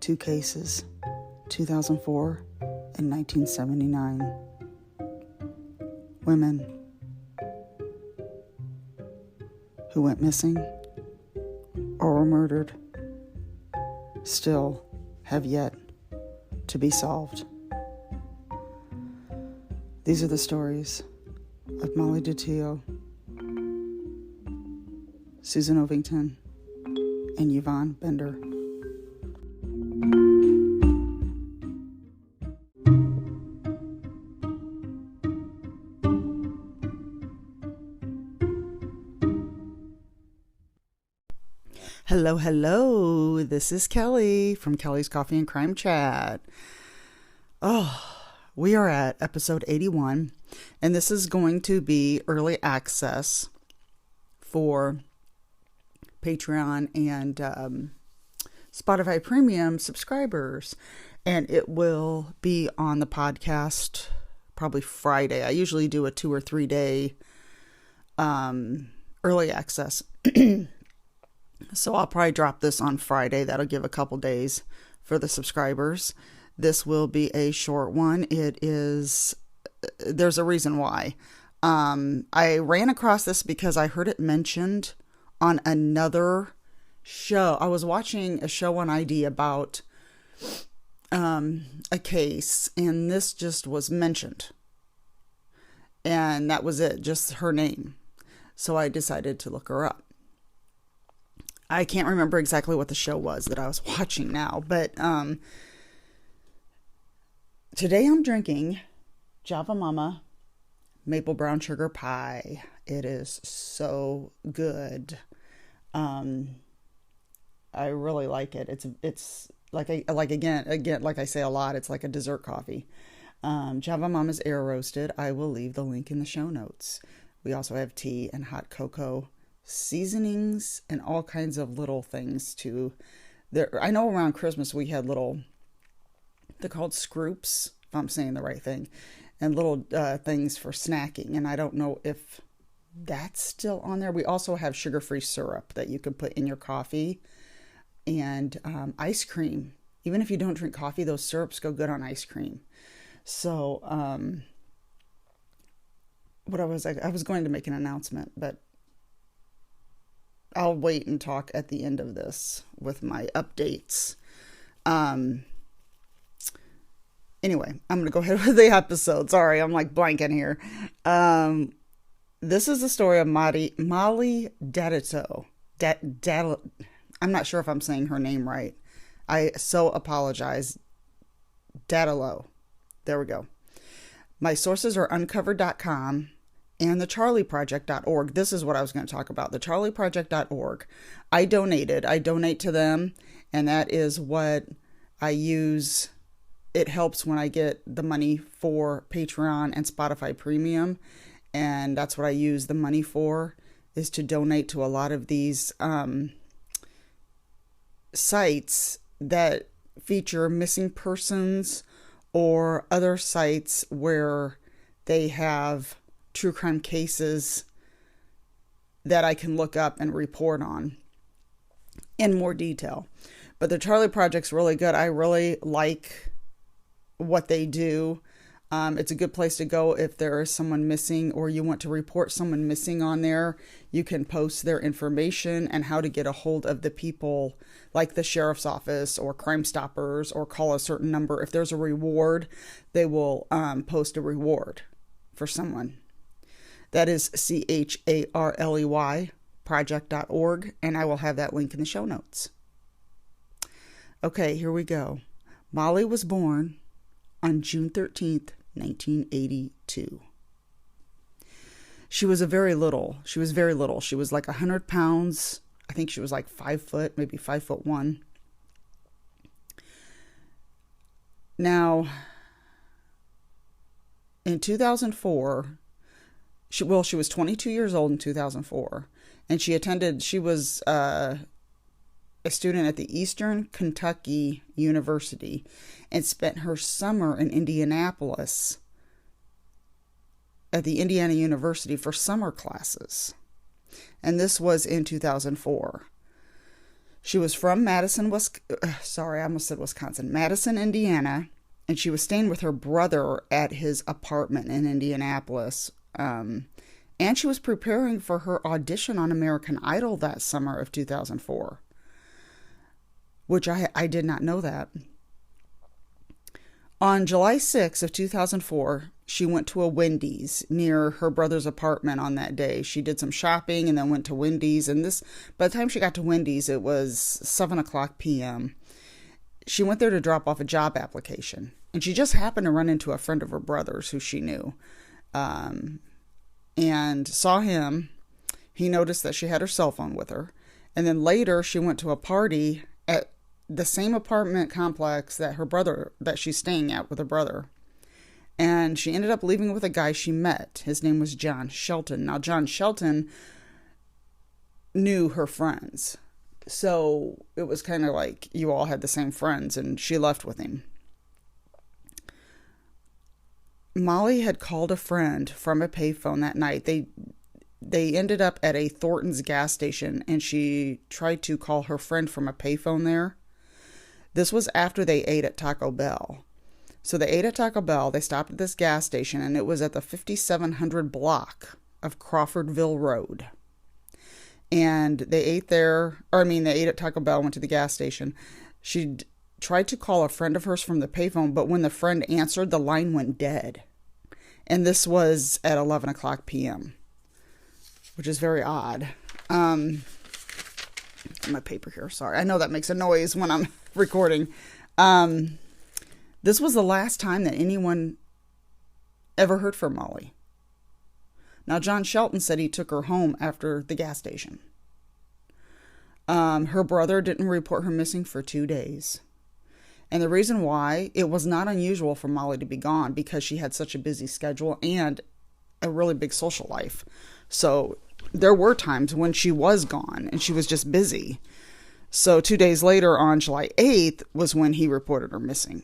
Two cases, 2004 and 1979. Women who went missing or were murdered still have yet to be solved. These are the stories of Molly Dattilo, Susan Ovington, and Eyvonne Bender. Hello. This is Kelly from Kelly's Coffee and Crime Chat. We are at episode 81, and this is going to be early access for Patreon and Spotify Premium subscribers, and it will be on the podcast probably Friday. I usually do a 2 or 3 day early access. So I'll probably drop this on Friday. That'll give a couple days for the subscribers. This will be a short one. There's a reason why. I ran across this because I heard it mentioned on another show. I was watching a show on ID about a case, and this just was mentioned. And that was it, just her name. So I decided to look her up. I can't remember exactly what the show was that I was watching now, but today I'm drinking Java Mama maple brown sugar pie. It is so good. I really like it. It's like I say a lot, it's like a dessert coffee. Java Mama's air roasted. I will leave the link in the show notes. We also have tea and hot cocoa, seasonings, and all kinds of little things too. I know around Christmas we had they're called scroops, if I'm saying the right thing, and little things for snacking. And I don't know if that's still on there. We also have sugar-free syrup that you can put in your coffee, and ice cream. Even if you don't drink coffee, those syrups go good on ice cream. So I was going to make an announcement, but I'll wait and talk at the end of this with my updates. Anyway, I'm going to go ahead with the episode. Sorry, I'm like blanking here. This is the story of Molly Dattilo. I'm not sure if I'm saying her name right. I so apologize. Dattilo. There we go. My sources are uncovered.com and thecharlieproject.org. This is what I was going to talk about. Thecharlieproject.org. I donate to them, and that is what I use. It helps when I get the money for Patreon and Spotify Premium, and that's what I use the money for, is to donate to a lot of these sites that feature missing persons or other sites where they have true crime cases that I can look up and report on in more detail. But the Charlie Project's really good. I really like what they do. It's a good place to go if there is someone missing or you want to report someone missing on there. You can post their information and how to get a hold of the people, like the sheriff's office or Crime Stoppers, or call a certain number. If there's a reward, they will post a reward for someone. That is CHARLEY project.org, and I will have that link in the show notes. Okay, here we go. Molly was born on June 13th, 1982. She was very little. She was like 100 pounds. I think she was like 5 foot, maybe 5'1". Now, in 2004, she was 22 years old in 2004, and she was a student at the Eastern Kentucky University and spent her summer in Indianapolis at the Indiana University for summer classes. And this was in 2004. She was from Madison, sorry, I almost said Wisconsin, Madison, Indiana, and she was staying with her brother at his apartment in Indianapolis. And she was preparing for her audition on American Idol that summer of 2004, which I did not know that. On July 6th of 2004, she went to a Wendy's near her brother's apartment on that day. She did some shopping and then went to Wendy's. And by the time she got to Wendy's, it was 7 o'clock p.m. She went there to drop off a job application. And she just happened to run into a friend of her brother's who she knew. And saw him. He noticed that she had her cell phone with her. And then later she went to a party at the same apartment complex that she's staying at with her brother. And she ended up leaving with a guy she met. His name was John Shelton. Now, John Shelton knew her friends. So it was kind of like you all had the same friends, and she left with him. Molly had called a friend from a payphone that night. They ended up at a Thornton's gas station, and she tried to call her friend from a payphone there. This was after they ate at Taco Bell. So they ate at Taco Bell, they stopped at this gas station, and it was at the 5700 block of Crawfordville Road. And they ate at Taco Bell, went to the gas station. She tried to call a friend of hers from the payphone, but when the friend answered, the line went dead. And this was at 11 o'clock p.m., which is very odd. My paper here, sorry. I know that makes a noise when I'm recording. This was the last time that anyone ever heard from Molly. Now, John Shelton said he took her home after the gas station. Her brother didn't report her missing for 2 days. And the reason why, it was not unusual for Molly to be gone because she had such a busy schedule and a really big social life. So there were times when she was gone and she was just busy. So 2 days later, on July 8th, was when he reported her missing.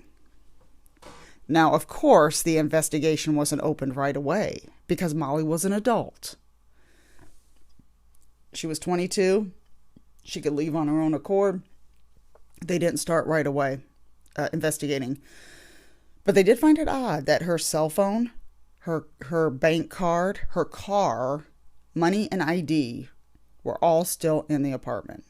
Now, of course, the investigation wasn't opened right away because Molly was an adult. She was 22. She could leave on her own accord. They didn't start right away investigating. But they did find it odd that her cell phone, her bank card, her car, money, and ID were all still in the apartment.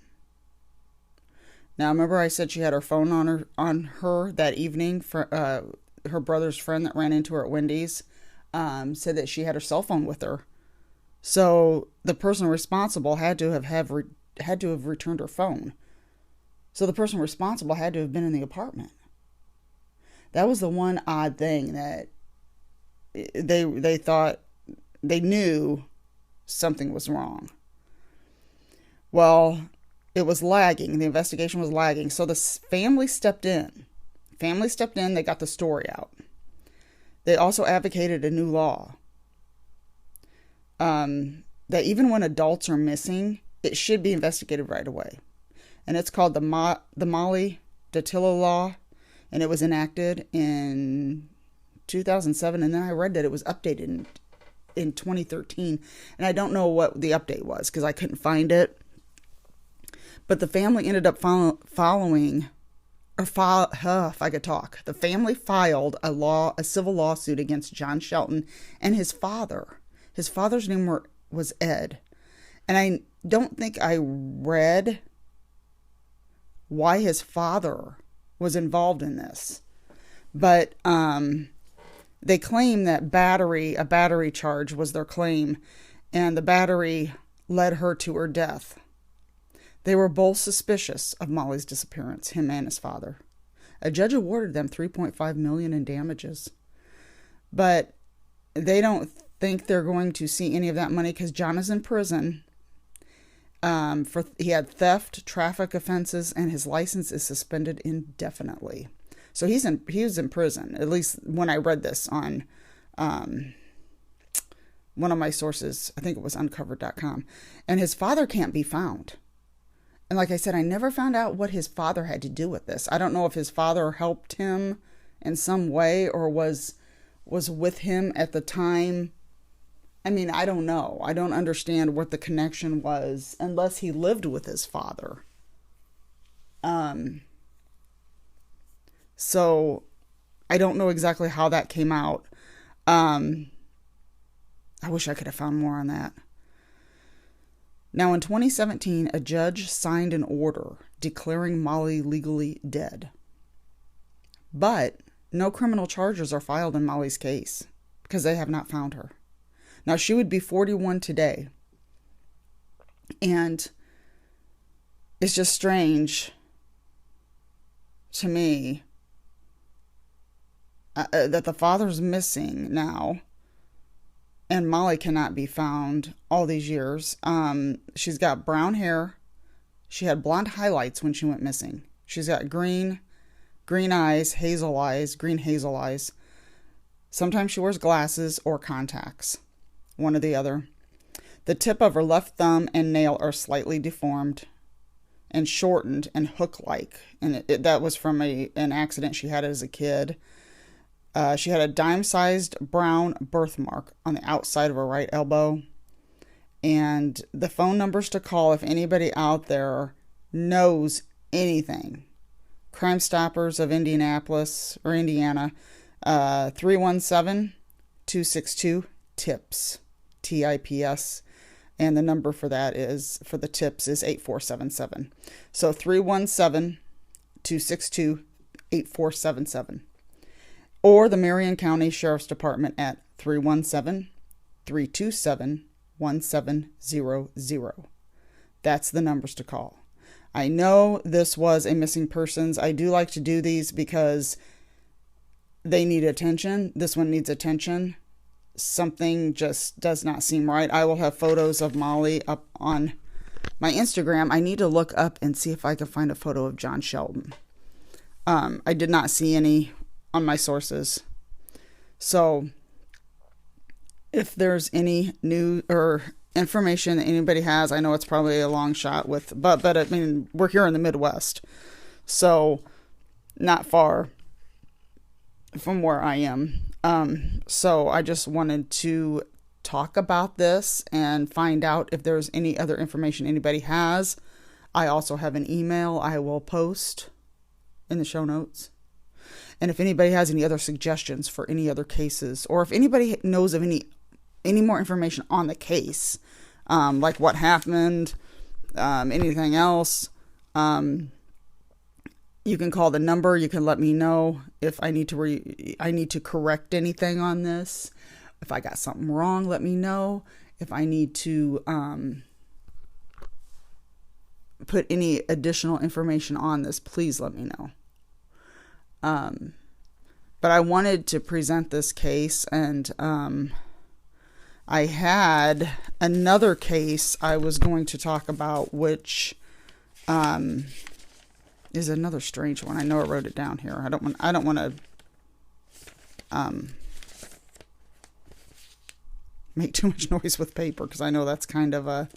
Now, remember I said she had her phone on her that evening for her brother's friend that ran into her at Wendy's said that she had her cell phone with her. So the person responsible had to have returned her phone. So the person responsible had to have been in the apartment. That was the one odd thing that they thought they knew something was wrong. Well, it was lagging. The investigation was lagging. So the family stepped in. They got the story out. They also advocated a new law. That even when adults are missing, it should be investigated right away. And it's called the Molly Dattilo law. And it was enacted in 2007. And then I read that it was updated in 2013. And I don't know what the update was because I couldn't find it. But the family ended up if I could talk. The family filed a civil lawsuit against John Shelton and his father. His father's name was Ed. And I don't think I read why his father was involved in this. But they claim that a battery charge was their claim, and the battery led her to her death. They were both suspicious of Molly's disappearance, him and his father. A judge awarded them $3.5 million in damages. But they don't think they're going to see any of that money because John is in prison. He had theft, traffic offenses, and his license is suspended indefinitely. So he was in prison, at least when I read this on one of my sources. I think it was uncovered.com. And his father can't be found. And like I said, I never found out what his father had to do with this. I don't know if his father helped him in some way or was with him at the time. I mean, I don't know. I don't understand what the connection was unless he lived with his father. So I don't know exactly how that came out. I wish I could have found more on that. Now, in 2017, a judge signed an order declaring Molly legally dead. But no criminal charges are filed in Molly's case because they have not found her. Now, she would be 41 today. And it's just strange to me that the father's missing now and Molly cannot be found all these years. She's got brown hair. She had blonde highlights when she went missing. She's got green eyes, green hazel eyes. Sometimes she wears glasses or contacts, one or the other. The tip of her left thumb and nail are slightly deformed and shortened and hook-like. And that was from an accident she had as a kid. She had a dime-sized brown birthmark on the outside of her right elbow. And the phone numbers to call if anybody out there knows anything. Crime Stoppers of Indianapolis or Indiana, 317-262-TIPS, TIPS. And the number for that for the TIPS is 8477. So 317-262-8477. Or the Marion County Sheriff's Department at 317-327-1700. That's the numbers to call. I know this was a missing persons. I do like to do these because they need attention. This one needs attention. Something just does not seem right. I will have photos of Molly up on my Instagram. I need to look up and see if I can find a photo of John Shelton. I did not see any on my sources. So if there's any new or information that anybody has, I know it's probably a long shot but I mean, we're here in the Midwest, so not far from where I am. So I just wanted to talk about this and find out if there's any other information anybody has. I also have an email I will post in the show notes. And if anybody has any other suggestions for any other cases, or if anybody knows of any more information on the case, like what happened, anything else, you can call the number. You can let me know if I need to correct anything on this. If I got something wrong, let me know. If I need to put any additional information on this, please let me know. But I wanted to present this case, and I had another case I was going to talk about, which is another strange one. I know I wrote it down here. I don't want to make too much noise with paper, because I know that's kind of a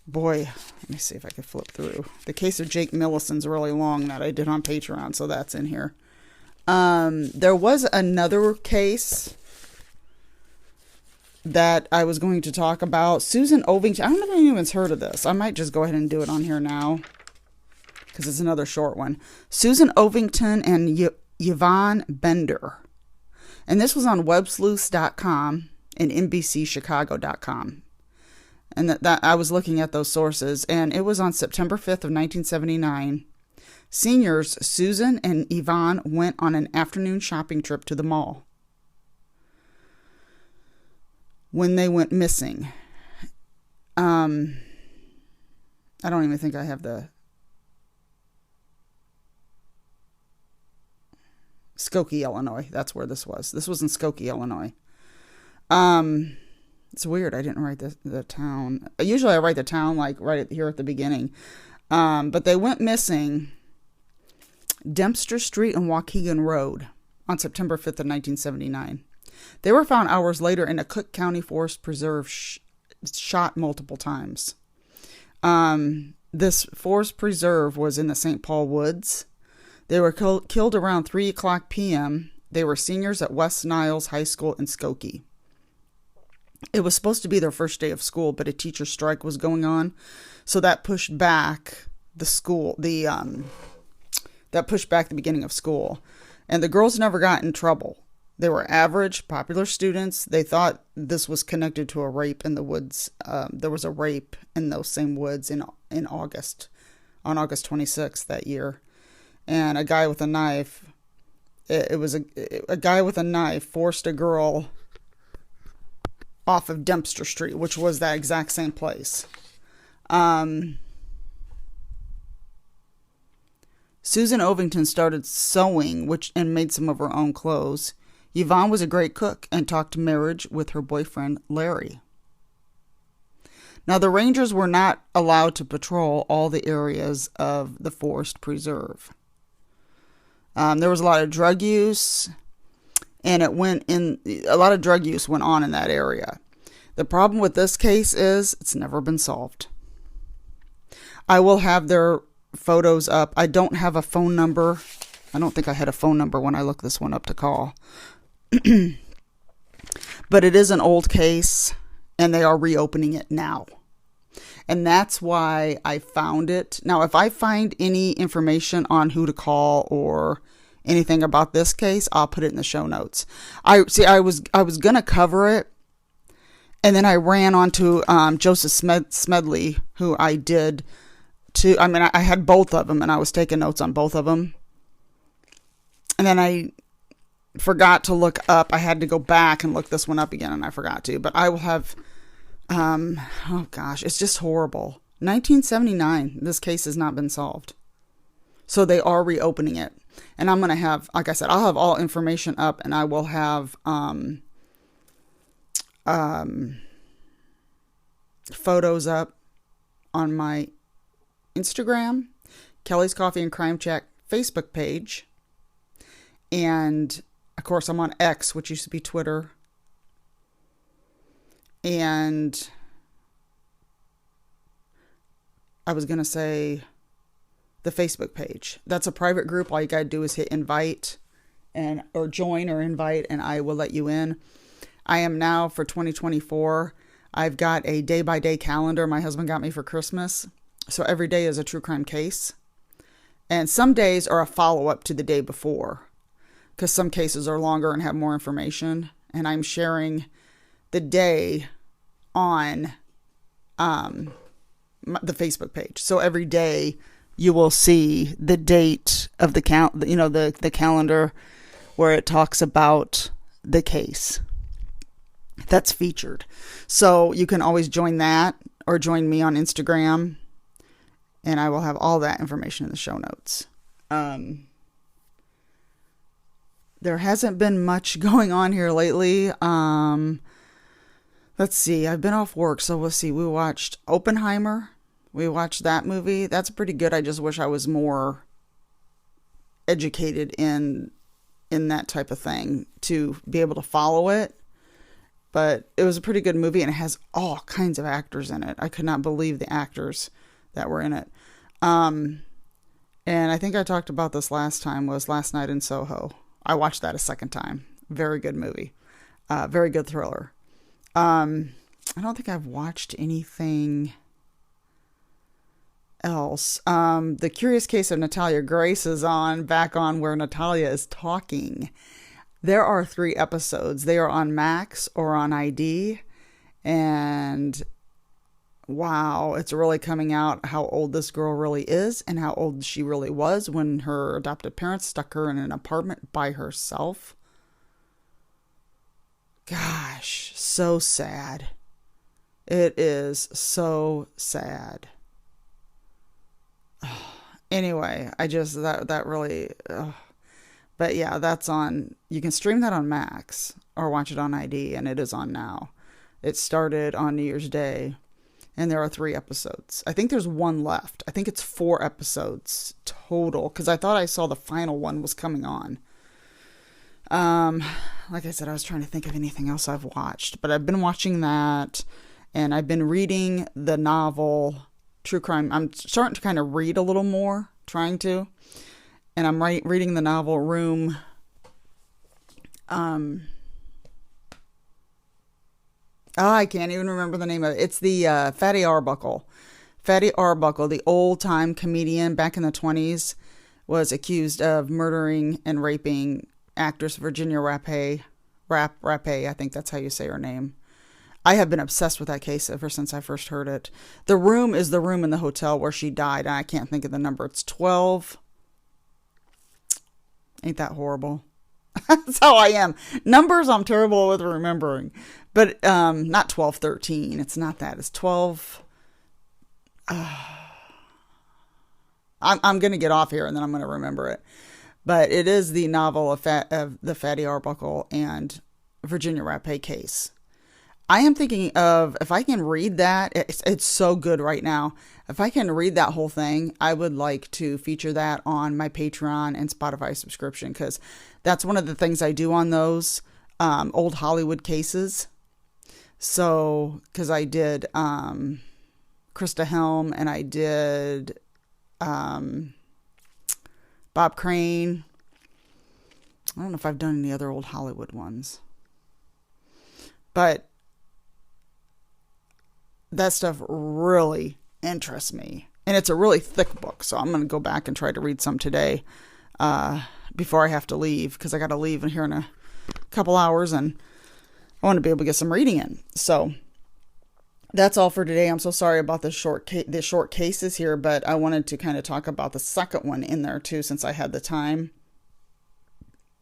boy, let me see if I can flip through. The case of Jake Millison's really long that I did on Patreon, so that's in here. There was another case that I was going to talk about. Susan Ovington. I don't know if anyone's heard of this. I might just go ahead and do it on here now, because it's another short one. Susan Ovington and Eyvonne Bender. And this was on websleuths.com and NBCchicago.com. And that I was looking at those sources, and it was on September 5th of 1979. Seniors Susan and Eyvonne went on an afternoon shopping trip to the mall when they went missing. I don't even think I have the Skokie, Illinois. That's where this was. This was in Skokie, Illinois. It's weird. I didn't write the town. Usually I write the town like right here at the beginning. But they went missing Dempster Street and Waukegan Road on September 5th of 1979. They were found hours later in a Cook County Forest Preserve, shot multiple times. This Forest Preserve was in the St. Paul Woods. They were killed around 3 o'clock p.m. They were seniors at West Niles High School in Skokie. It was supposed to be their first day of school, but a teacher strike was going on. So that pushed back that pushed back the beginning of school. And the girls never got in trouble. They were average, popular students. They thought this was connected to a rape in the woods. There was a rape in those same woods in August, on August 26th that year. And a guy with a knife, it was a guy with a knife forced a girl off of Dempster Street, which was that exact same place. Susan Ovington started sewing and made some of her own clothes. Eyvonne was a great cook and talked marriage with her boyfriend, Larry. Now, the Rangers were not allowed to patrol all the areas of the forest preserve. There was a lot of drug use, and a lot of drug use went on in that area. The problem with this case is it's never been solved. I will have their photos up. I don't have a phone number. I don't think I had a phone number when I looked this one up to call. But it is an old case, and they are reopening it now. And that's why I found it. Now, if I find any information on who to call or anything about this case, I'll put it in the show notes. I was going to cover it, and then I ran onto Joseph Smedley, who I did I had both of them, and I was taking notes on both of them. And then I forgot to look up. I had to go back and look this one up again, and I forgot to. But I will have, oh gosh, it's just horrible. 1979, this case has not been solved. So they are reopening it. And I'm going to have, like I said, I'll have all information up, and I will have photos up on my Instagram, Kelly's Coffee and Crime Chat Facebook page, and of course I'm on X, which used to be Twitter, and I was going to say the Facebook page. That's a private group. All you got to do is hit invite or join or invite, and I will let you in. I am now, for 2024, I've got a day-by-day calendar my husband got me for Christmas. So every day is a true crime case. And some days are a follow-up to the day before, because some cases are longer and have more information. And I'm sharing the day on the Facebook page. So every day you will see the date of the the calendar where it talks about the case that's featured. So you can always join that or join me on Instagram. And I will have all that information in the show notes. There hasn't been much going on here lately. Let's see. I've been off work, so we'll see. We watched Oppenheimer. We watched that movie. That's pretty good. I just wish I was more educated in that type of thing to be able to follow it. But it was a pretty good movie, and it has all kinds of actors in it. I could not believe the actors that were in it. And I think I talked about this last time, was Last Night in Soho. I watched that a second time. Very good movie. Very good thriller. I don't think I've watched anything else. The Curious Case of Natalia Grace is back on where Natalia is talking. There are 3 episodes. They are on Max or on ID. And wow, it's really coming out how old this girl really is and how old she really was when her adoptive parents stuck her in an apartment by herself. Gosh, so sad. It is so sad. Anyway, I just, that really, but yeah, that's on, you can stream that on Max or watch it on ID, and it is on now. It started on New Year's Day. And there are 3 episodes. I think there's 1 left. I think it's 4 episodes total, because I thought I saw the final one was coming on. Like I said, I was trying to think of anything else I've watched. But I've been watching that, and I've been reading the novel True Crime. I'm starting to kind of read a little more, trying to. And I'm reading the novel Room... I can't even remember the name of it. It's the Fatty Arbuckle. Fatty Arbuckle, the old-time comedian back in the 20s, was accused of murdering and raping actress Virginia Rapay. Rapay, I think that's how you say her name. I have been obsessed with that case ever since I first heard it. The room is the room in the hotel where she died, and I can't think of the number. It's 12. Ain't that horrible? That's how I am. Numbers I'm terrible with remembering. But not 1213. It's not that. It's 12. I'm going to get off here and then I'm going to remember it. But it is the novel of the Fatty Arbuckle and Virginia Rapay case. I am thinking of, if I can read that, it's so good right now. If I can read that whole thing, I would like to feature that on my Patreon and Spotify subscription, because that's one of the things I do on those old Hollywood cases. So, because I did Krista Helm and I did Bob Crane. I don't know if I've done any other old Hollywood ones. But that stuff really interests me. And it's a really thick book, so I'm going to go back and try to read some today before I have to leave, because I got to leave here in a couple hours, and I want to be able to get some reading in. So that's all for today. I'm so sorry about the short cases here, but I wanted to kind of talk about the second one in there too, since I had the time,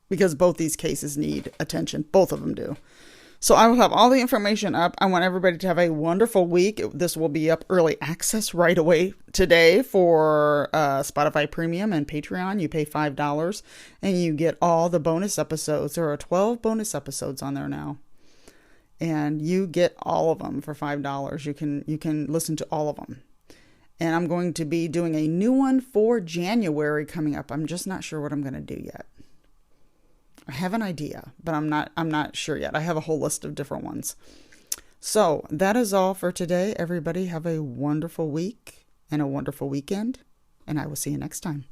because both these cases need attention. Both of them do. So I will have all the information up. I want everybody to have a wonderful week. This will be up early access right away today for Spotify Premium and Patreon. You pay $5 and you get all the bonus episodes. There are 12 bonus episodes on there now. And you get all of them for $5. You can listen to all of them. And I'm going to be doing a new one for January coming up. I'm just not sure what I'm going to do yet. I have an idea, but I'm not sure yet. I have a whole list of different ones. So that is all for today. Everybody have a wonderful week and a wonderful weekend, and I will see you next time.